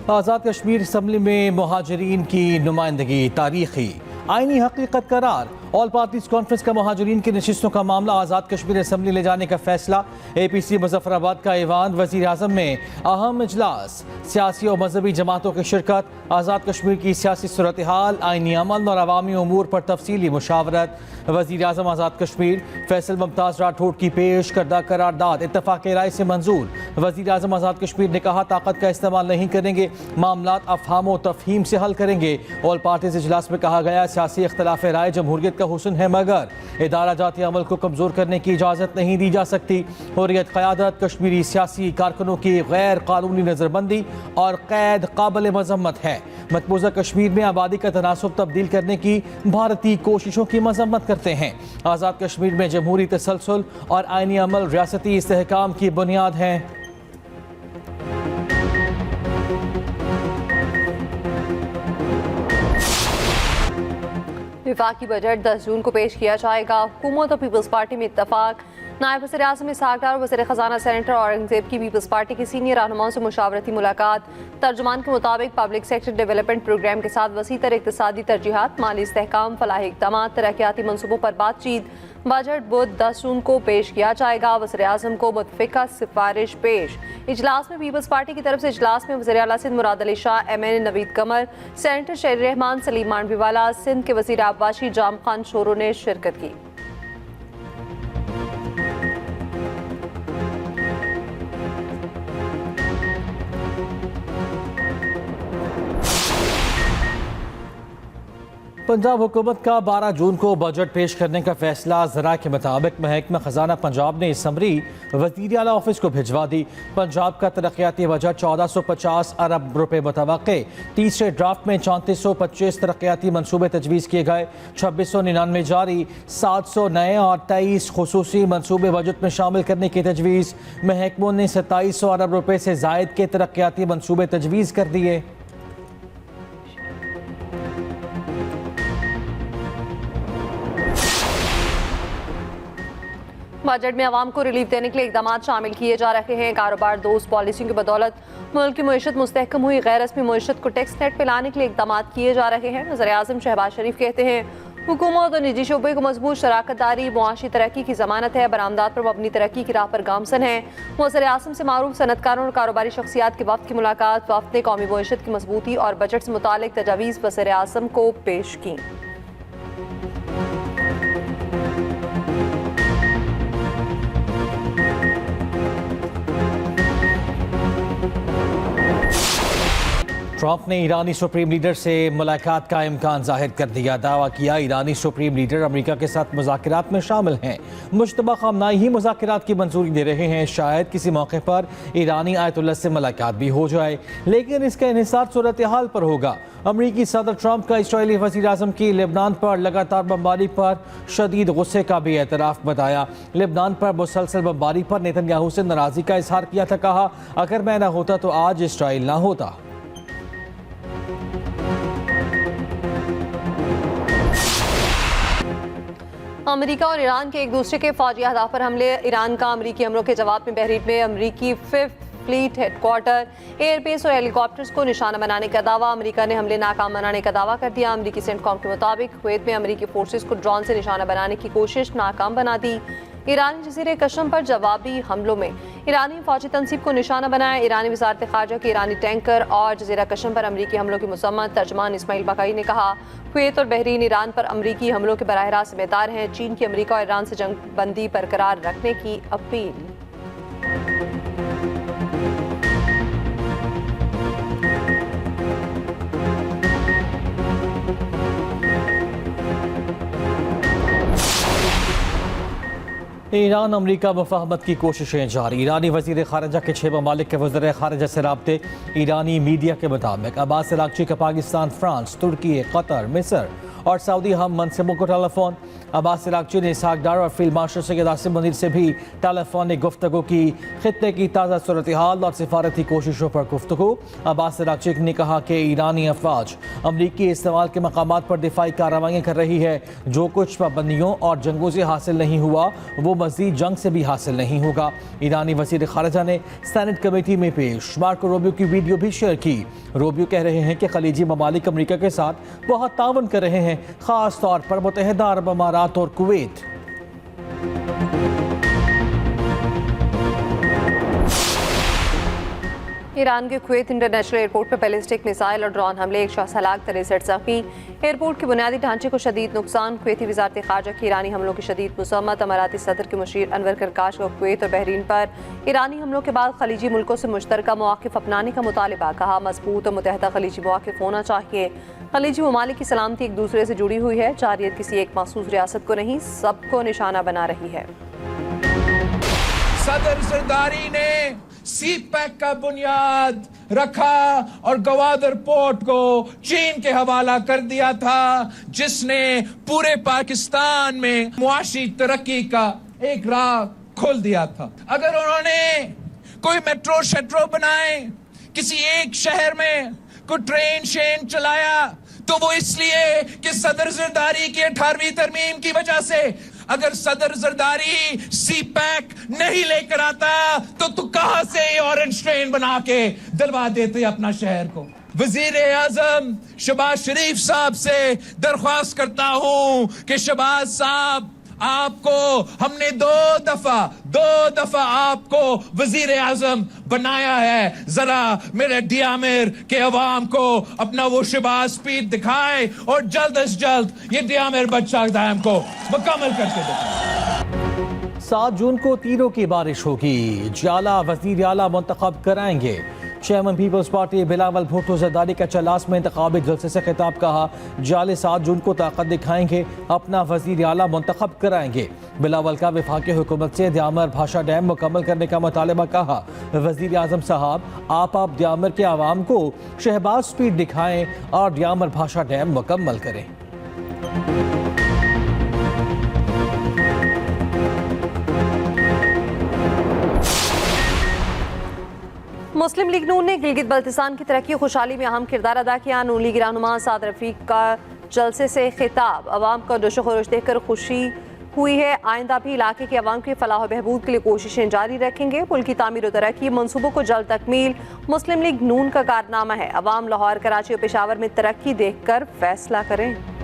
Azad Kashmir assembly में मुहाजिरीन की नुमाइंदगी तारीखी आईनी हकीकत करार। ऑल पार्टीज कॉन्फ्रेंस का मुहाजिरीन की नशिस्तों का मामला आज़ाद कश्मीर असम्बली ले जाने का फैसला। APC मुजफ्फराबाद का ऐवान वज़ीर आज़म में अहम इजलास। सियासी और मजहबी जमातों की शिरकत। आज़ाद कश्मीर की सियासी सूरत हाल, आईनी अमल और अवामी उमूर पर तफसीली मुशावरत। वज़ीर आज़म आज़ाद कश्मीर फैसल मुमताज़ राठौड़ की पेश करदा करारदाद इत्तफाक़ राय से मंजूर। वज़ीर आज़म आज़ाद कश्मीर ने कहा, ताकत का इस्तेमाल नहीं करेंगे, मामलात अफ़हाम व तफ़हीम से हल करेंगे। ऑल पार्टीज इजलास में कहा गया, सियासी इख्तलाफ राय जमहूरियत का हुस्न है, मगर इदारा जाती अमल को कमज़ोर करने की इजाज़त नहीं दी जा सकती। हुर्रियत क़यादत कश्मीरी सियासी कारकुनों की गैर कानूनी नज़रबंदी और कैद काबिल मज़म्मत है। मकबूजा कश्मीर में आबादी का तनासुब तब्दील करने की भारतीय कोशिशों की मज़म्मत करते हैं। आज़ाद कश्मीर में जमहूरी तसलसल और आईनी अमल रियासती इस्तेहकाम की बुनियाद है। विफाकी बजट 10 जून को पेश किया जाएगा। हुकूमत और पीपल्स पार्टी में इत्तफाक। नायब वज़ीर आज़म इसहाक़ डार और वज़ीर ख़ज़ाना सेनेटर औरंगज़ेब की पीपल्स पार्टी के सीनियर रहनुमाओं से मुशावरती मुलाकात। तर्जुमान के मुताबिक पब्लिक सेक्टर डेवलपमेंट प्रोग्राम के साथ वसी तर इक़्तिसादी तरजीहात, माली इस्तेहकाम, फलाही इक़दाम, तरक्याती मनसूबों पर बातचीत। बजट बुध 10 जून को पेश किया जाएगा। वज़ीर आज़म को मुतफ़िक़ा सिफारिश पेश। इजलास में पीपल्स पार्टी की तरफ से इजलास में वज़ीर आला सिंध मुराद अली शाह, MNA नवीद कमर, सेनेटर शेर रहमान, सलीम मांडवीवाला, सिंध के वज़ीर आबवाशी जाम खान शोरो ने शिरकत की। पंजाब हुकूमत का 12 जून को बजट पेश करने का फैसला। ज़रा के मुताबिक महकमा ख़जाना पंजाब ने समरी वज़ीर आला ऑफिस को भिजवा दी। पंजाब का तरक्याती बजट 1450 अरब रुपए मुतवक्के। तीसरे ड्राफ्ट में 3425 तरक्याती मनसूबे तजवीज़ किए गए। 2699 जारी, 700 नए और 23 खुसूसी मनसूबे बजट में शामिल करने की तजवीज़। महकमों ने 2700 अरब रुपए से ज़ायद के तरक्याती मनसूबे तजवीज़ कर दिए। बजट में आवाम को रिलीफ देने के लिए इकदाम शामिल किए जा रहे हैं। कारोबार दोस्त पॉलिसियों की बदौलत मुल्क की मईशत मुस्तहकम हुई। गैर रस्मी मईशत को टैक्स नेट पर लाने के लिए इकदाम किए जा रहे हैं। वज़ीर आज़म शहबाज शरीफ कहते हैं, हुकूमत और निजी शोबे को मजबूत शराकत दारी मुआशी तरक्की की ज़मानत है। बरामदात पर अपनी तरक्की की राह पर गामसन है। वज़ीर आज़म से मारूफ सनतकारों और कारोबारी शख्सियात के वफ्द की मुलाकात। वफ्द ने कौमी मईशत की मजबूती और बजट से मुतालिक तजावीज़ वज़ीर आज़म को पेश की। ट्रंप ने ईरानी सुप्रीम लीडर से मुलाकात का इम्कान जाहिर कर दिया। दावा किया, ईरानी सुप्रीम लीडर अमेरिका के साथ मुज़ाकरात में शामिल हैं। मुश्तबा ख़ामनाई ही मुज़ाकरात की मंजूरी दे रहे हैं। शायद किसी मौके पर ईरानी आयतुल्लाह से मुलाकात भी हो जाए, लेकिन इसका इन्हिसार सूरत हाल पर होगा। अमरीकी सदर ट्रंप का इसराइली वज़ीर आज़म की लेबनान पर लगातार बमबारी पर शदीद गुस्से का भी एतराफ़ बताया। लेबनान पर मुसलसल बमबारी पर नेतन्याहू से नाराज़गी का इजहार किया था। कहा, अगर मैं ना होता तो आज इसराइल ना होता। अमेरिका और ईरान के एक दूसरे के फौजी अहदाफ पर हमले। ईरान का अमरीकी हमलों के जवाब में बहरीन में अमरीकी 5th फ्लीट हेडक्वार्टर, एयरबेस और हेलीकॉप्टर्स को निशाना बनाने का दावा। अमेरिका ने हमले नाकाम बनाने का दावा कर दिया। अमरीकी सेंटकॉम के मुताबिक कुवैत में अमरीकी फोर्सेस को ड्रोन से निशाना बनाने की कोशिश नाकाम बना दी। ईरानी जज़ीरे कशम पर जवाबी हमलों में ईरानी फौजी तनसीब को निशाना बनाया। ईरानी वज़ारत ख़ारजा के ईरानी टैंकर और जज़ीरा कशम पर अमरीकी हमलों की मुसम्मत। तर्जमान इस्माइल बकाई ने कहा, कुवैत और बहरीन ईरान पर अमरीकी हमलों के बराह रास्त जिम्मेदार हैं। चीन की अमरीका और ईरान से जंग बंदी बरकरार रखने की अपील। ईरान अमरीका मुफाहमत की कोशिशें जारी। ईरानी वज़ीर ख़ारजा के 6 ममालिक के वज़ीर ख़ारजा से राब्ते। ईरानी मीडिया के मुताबिक अब्बास अराग़ची का पाकिस्तान, फ्रांस, तुर्की, कतर, मिस्र और सऊदी हम मनसबों को टेलीफोन। अब्बास इराक़ची ने इसहाक डार और फील्ड मार्शल सैयद आसिम मुनीर से भी टेलीफोनिक गुफ्तगू की। खित्ते की ताज़ा सूरत हाल और सिफारती कोशिशों पर गुफ्तगू। अब्बास इराक़ची ने कहा कि ईरानी अफवाज अमरीकी इस्तेमाल के मकामात पर दिफाई कार्रवाइयाँ कर रही है। जो कुछ पाबंदियों और जंगों से हासिल नहीं हुआ वो मज़ीद जंग से भी हासिल नहीं होगा। ईरानी वज़ीर ख़ारिजा ने सेनेट कमेटी में पेश मार्को रूबियो की वीडियो भी शेयर की। रूबियो कह रहे हैं कि खलीजी ममालिक अमरीका के साथ बहुत तावन कर रहे हैं, ख़ास तौर पर मुत्तहिदा अरब अमारात और कुवैत। ईरान के कुवैत इंटरनेशनल एयरपोर्ट पर बैलिस्टिक मिसाइल और ड्रोन हमले, एक शख्स हलाक, 63 जख्मी। एयरपोर्ट के बुनियादी ढांचे को शदीद नुकसान। कुवैती वज़ारत ख़ारजा की ईरानी हमलों की शदीद मज़म्मत। अमाराती सदर के मुशीर अनवर करकाश का कुवैत और बहरीन पर ईरानी हमलों के बाद खलीजी मुल्कों से मुश्तरका मवाक़िफ़ अपनाने का मुतालबा। कहा मजबूत और मुतहदा खलीजी मवाक़िफ़ होना चाहिए। खलीजी ममालिक की सलामती एक दूसरे से जुड़ी हुई है। जारियत किसी एक मखसूस रियासत को नहीं, सबको निशाना बना रही है। सदर जरदारी ने सी पैक का बुनियाद रखा और गवादर पोर्ट को चीन के हवाला कर दिया था, जिसने पूरे पाकिस्तान में मुआशी तरक्की का एक राह खोल दिया था। अगर उन्होंने कोई मेट्रो शेट्रो बनाए, किसी एक शहर में कोई ट्रेन शेन चलाया, तो वो इसलिए कि सदर जरदारी की 18वीं तरमीम की वजह से। अगर सदर जरदारी सी पैक नहीं लेकर आता तो कहां से ऑरेंज ट्रेन बना के दिलवा देते अपना शहर को। वजीर आजम शहबाज शरीफ साहब से दरख्वास्त करता हूं कि शहबाज साहब, आपको हमने दो दफा आपको वजीर आजम बनाया है। जरा मेरे डियामिर के अवाम को अपना वो शहबाज स्पीड दिखाए और जल्द अज जल्द ये डियामिर बच्चा डैम को मुकम्मल करके दिखाए। 7 जून को तीरों की बारिश होगी। जाला वजीर आला मुंतखब कराएंगे। Chairman Peoples Party Bilawal Bhutto Zardari का चलास में इंतखाबी जलसे से खिताब। कहा जाले 7 जून को ताकत दिखाएंगे, अपना वजीर आला मुंतखब कराएंगे। बिलावल का वफाकी हुकूमत से द्यामर भाषा डैम मुकम्मल करने का मुतालबा। कहा वजीर आजम साहब, आप द्यामर के आवाम को शहबाज स्पीड दिखाएं और द्यामर भाषा डैम मुकम्मल करें। मुस्लिम लीग नून ने गिलगित बल्तिस्तान की तरक्की खुशहाली में अहम किरदार अदा किया। नून लीग रहनुमा साद रफीक का जलसे से खिताब। अवाम का जोशो खरोश देखकर खुशी हुई है। आइंदा भी इलाके के अवाम की फलाह बहबूद के लिए कोशिशें जारी रखेंगे। पुल की तामीर और तरक्की मनसूबों को जल्द तकमील मुस्लिम लीग नून का कारनामा है। अवाम लाहौर, कराची और पेशावर में तरक्की देखकर फैसला करें।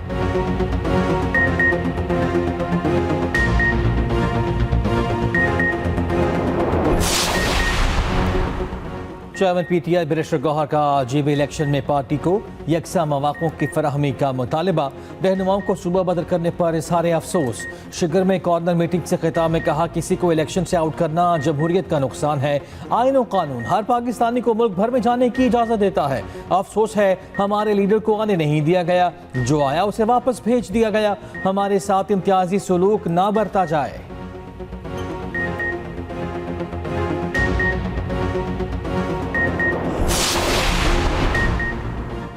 चेयरमैन पीटीआई बैरिस्टर गौहर का जीबी इलेक्शन में पार्टी को यकसा मौक़ों की फराहमी का मुतालबा। रहनुमाओं को सूबा बदल करने पर इज़हार अफसोस। शिगर में कॉर्नर मीटिंग से खिताब में कहा किसी को इलेक्शन से आउट करना जमहूरियत का नुकसान है। आईन और कानून हर पाकिस्तानी को मुल्क भर में जाने की इजाज़त देता है। अफसोस है हमारे लीडर को आने नहीं दिया गया, जो आया उसे वापस भेज दिया गया। हमारे साथ इम्तियाजी सलूक ना बरता जाए।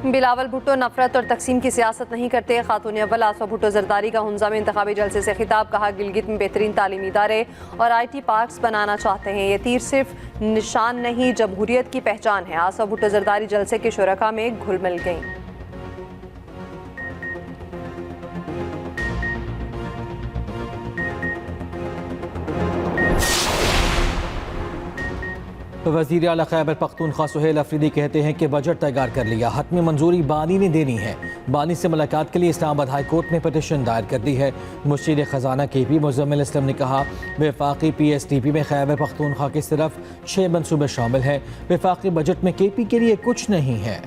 बिलावल भुट्टो नफरत और तकसीम की सियासत नहीं करते। खातून अव्वल आसफा भुट्टो जरदारी का हुंजा में इंतखाबी जलसे से खिताब। कहा गिलगित में बेहतरीन तालीमी इदारे और IT पार्क्स बनाना चाहते हैं। ये तीर सिर्फ निशान नहीं, जमहूरियत की पहचान है। आसफा भुट्टो जरदारी जलसे के शुरका में घुल मिल गई। वज़ीर आला खैबर पख्तूनख्वा सुहेल अफरीदी कहते हैं कि बजट तैयार कर लिया, हतमी मंजूरी बानी ने देनी है। बानी से मुलाकात के लिए इस्लामाबाद हाई कोर्ट में पिटीशन दायर कर दी है। मुशीर ख़जाना KP मुज़म्मिल इस्लाम ने कहा वफाकी PSTP में खैबर पख्तूनख्वा के सिर्फ 6 मनसूबे शामिल हैं। वफाकी बजट में KP के लिए कुछ नहीं है।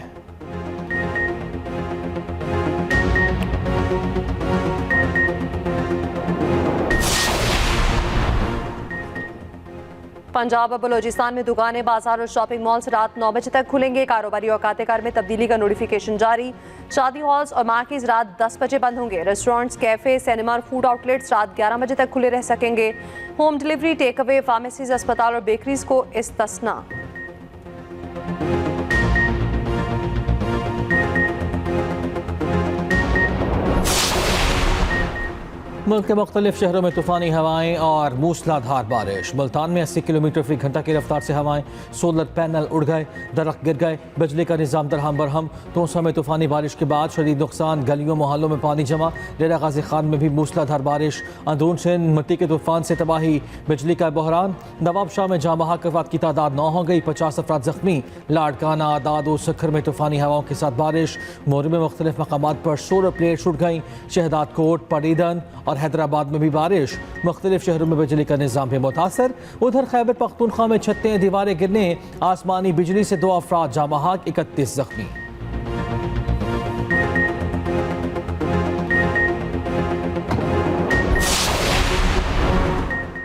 पंजाब और बलोचिस्तान में दुकानें, बाजार और शॉपिंग मॉल्स रात 9 बजे तक खुलेंगे। कारोबारी औकात कार में तब्दीली का नोटिफिकेशन जारी। शादी हॉल्स और मार्केज रात 10 बजे बंद होंगे। रेस्टोरेंट्स, कैफे, सिनेमा और फूड आउटलेट्स रात 11 बजे तक खुले रह सकेंगे। Home delivery, take away, pharmacies, अस्पताल और बेकरीज को इस्तिस्ना। मुल्क के मुख्तलिफ शहरों में तूफ़ानी हवाएं और मूसलाधार बारिश। मुल्तान में 80 किलोमीटर फी घंटा की रफ्तार से हवाएं, सोलर पैनल उड़ गए, दरख्त गिर गए, बिजली का निज़ाम दरहम बरहम। तोसा में तूफ़ानी बारिश के बाद शदीद नुकसान, गलियों मोहल्लों में पानी जमा। डेरा गाजी खान में भी मूसलाधार बारिश, अंदरून सिंध मिट्टी के तूफान से तबाही, बिजली का बहरान। नवाब शाह में जाँ बहक अफराद की तादाद 9 हो गई, 50 अफराद जख्मी। लाड़काना, आदाद और सखर में तूफ़ानी हवाओं के साथ बारिश। मोरी में मुख्तलिफ मकामात पर सोलर प्लेट्स उड़ गई। शहदाद कोट, पड़ीदन और हैदराबाद में भी बारिश। मुख्तलिफ शहरों में बिजली का निज़ाम भी मुतासर। उधर खैबर पख्तूनख्वा में छतें दीवारें गिरने, आसमानी बिजली से 2 अफराद जाँ बहक, 31 जख्मी।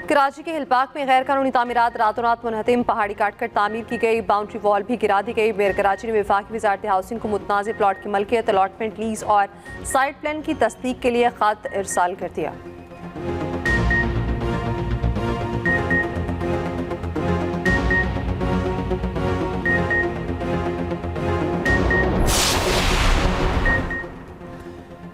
कराची के हिलपाक में गैर कानूनी तामीरात रातों रात मुनहतिम, पहाड़ी काट कर तामीर की गई, बाउंड्री वॉल भी गिरा दी गई। मेयर कराची ने वफाकी वजारत हाउसिंग को मुतनाज़ प्लॉट की मलकियत, अलॉटमेंट, लीज और साइट प्लान की तस्दीक के लिए खत इरसाल कर दिया।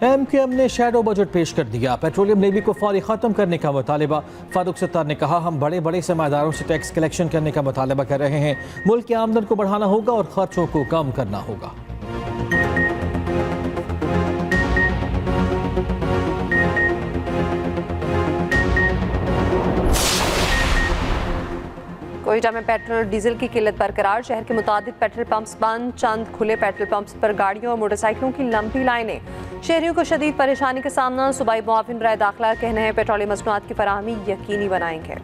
MKM ने शैडो बजट पेश कर दिया। पेट्रोलियम लेवी को फौरी ख़त्म करने का मुतालबा। फारूक सत्तार ने कहा, हम बड़े बड़े सरमायादारों से टैक्स कलेक्शन करने का मुतालबा कर रहे हैं। मुल्क की आमदन को बढ़ाना होगा और खर्चों को कम करना होगा। कोयटा में पेट्रोल डीजल की किल्लत बरकरार। शहर के मुतादिद पेट्रोल पंप्स बंद, चंद खुले पेट्रोल पंप्स पर गाड़ियों और मोटरसाइकिलों की लंबी लाइनें। शहरियों को शदीद परेशानी का सामना। सूबाई मुआविन बराए दाखिला कहना है पेट्रोलियम मसनूआत की फराहमी यकीनी बनाएंगे।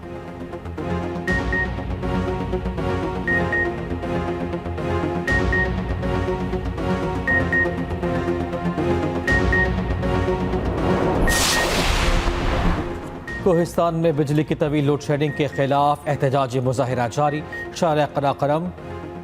कोहिस्तान में बिजली की तवील लोड शेडिंग के खिलाफ एहतजाजी मुजाहिरा जारी। शारिया कराकरम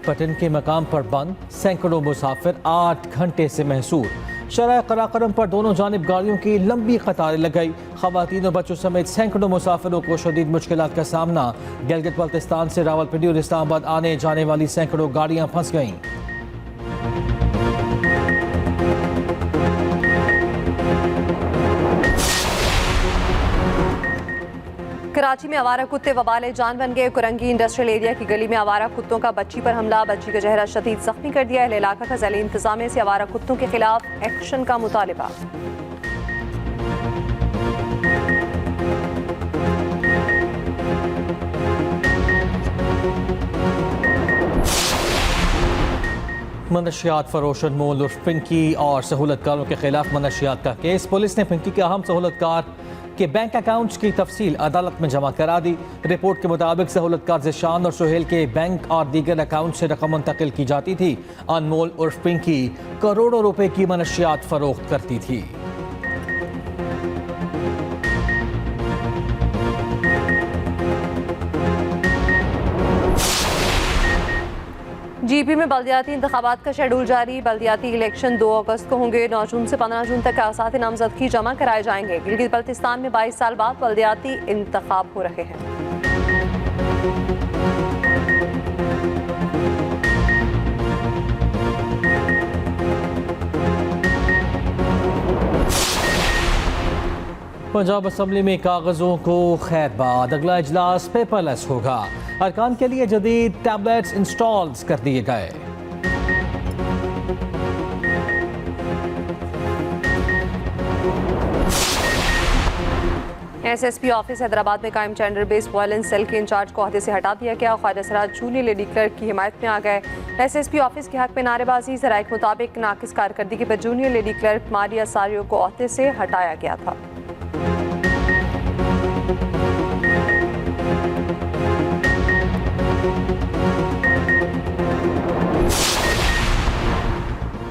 पटन के मकाम पर बंद, सैकड़ों मुसाफिर 8 घंटे से महसूर। शारिया कराकरम पर दोनों जानिब गाड़ियों की लंबी कतारें लग गई। खवातीन और बच्चों समेत सैकड़ों मुसाफिरों को शदीद मुश्किलात का सामना। गिलगित बल्तिस्तान से रावलपिंडी और इस्लामाबाद आने जाने वाली सैकड़ों गाड़ियां फंस गईं। कराची में आवारा कुत्ते वबाले जान बन गए। कुरंगी इंडस्ट्रियल एरिया की गली में आवारा कुत्तों का बच्ची पर हमला, बच्ची का चेहरा शदीद जख्मी कर दिया। अहले इलाका का ज़ैली इंतजामिया से आवारा कुत्तों के खिलाफ एक्शन का मुतालिबा। मनशियात फरोशन मोल उर्फ पिंकी और सहूलतकारों के खिलाफ मनशियात का केस। पुलिस ने पिंकी के अहम सहूलतकार के बैंक अकाउंट्स की तफसील अदालत में जमा करा दी। रिपोर्ट के मुताबिक सहूलतकार ज़िशान और सुहेल के बैंक और दीगर अकाउंट से रकम मुंतकिल की जाती थी। अनमोल उर्फ पिंकी करोड़ों रुपए की मनशियात फरोख्त करती थी। जीपी में बल्दियाती इंतखाबात का शेड्यूल जारी। बल्दियाती इलेक्शन 2 अगस्त को होंगे। 9 जून से 15 जून तक आसात नामजदगी जमा कराए जाएंगे। गिलगित बल्तिस्तान में 22 साल बाद बल्दियाती इंतखाब हो रहे हैं। पंजाब असम्बली में कागजों को खैर बाद, अगला इजलास पेपरलेस होगा। अरकान के लिए जदीद टैबलेट्स इंस्टॉल कर दिए गए। SSP ऑफिस हैदराबाद में कायम जेंडर बेस्ड वायलेंस सेल के इंचार्ज को ओहदे से हटा दिया गया। Khwaja Saraj junior lady clerk की हिमायत में आ गए। SSP ऑफिस के हक में नारेबाजी। ज़राए के मुताबिक नाकिस कारकर्दगी पर जूनियर लेडी क्लर्क मारिया सारियो को ओहदे से हटाया गया था।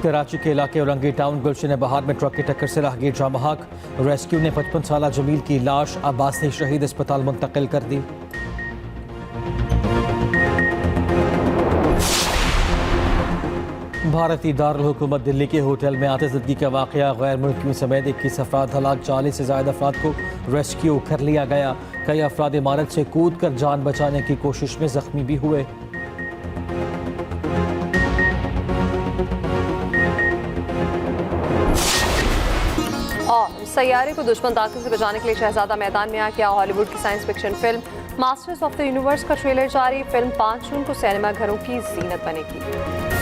कराची के इलाके औरंगी टाउन गुलशन बहार में ट्रक की टक्कर से राहगीर जाँ बहक। रेस्क्यू ने 55 साला जमील की लाश अब्बासी शहीद अस्पताल मुंतकिल कर दी। भारतीय दारुल हुकूमत दिल्ली के होटल में आतिशबाजी का वाक़या। गैर मुल्कियों समेत 21 अफराद हलाक, 40 से ज़्यादा अफराद को रेस्क्यू कर लिया गया। कई अफराद इमारत से कूद कर जान बचाने की कोशिश में जख्मी भी हुए। और सैयारे को दुश्मन ताकत से बचाने के लिए शहजादा मैदान में आ गया। हॉलीवुड की science fiction film masters of the universe का ट्रेलर जारी। फिल्म 5 जून को सिनेमा घरों की जीनत बनेगी।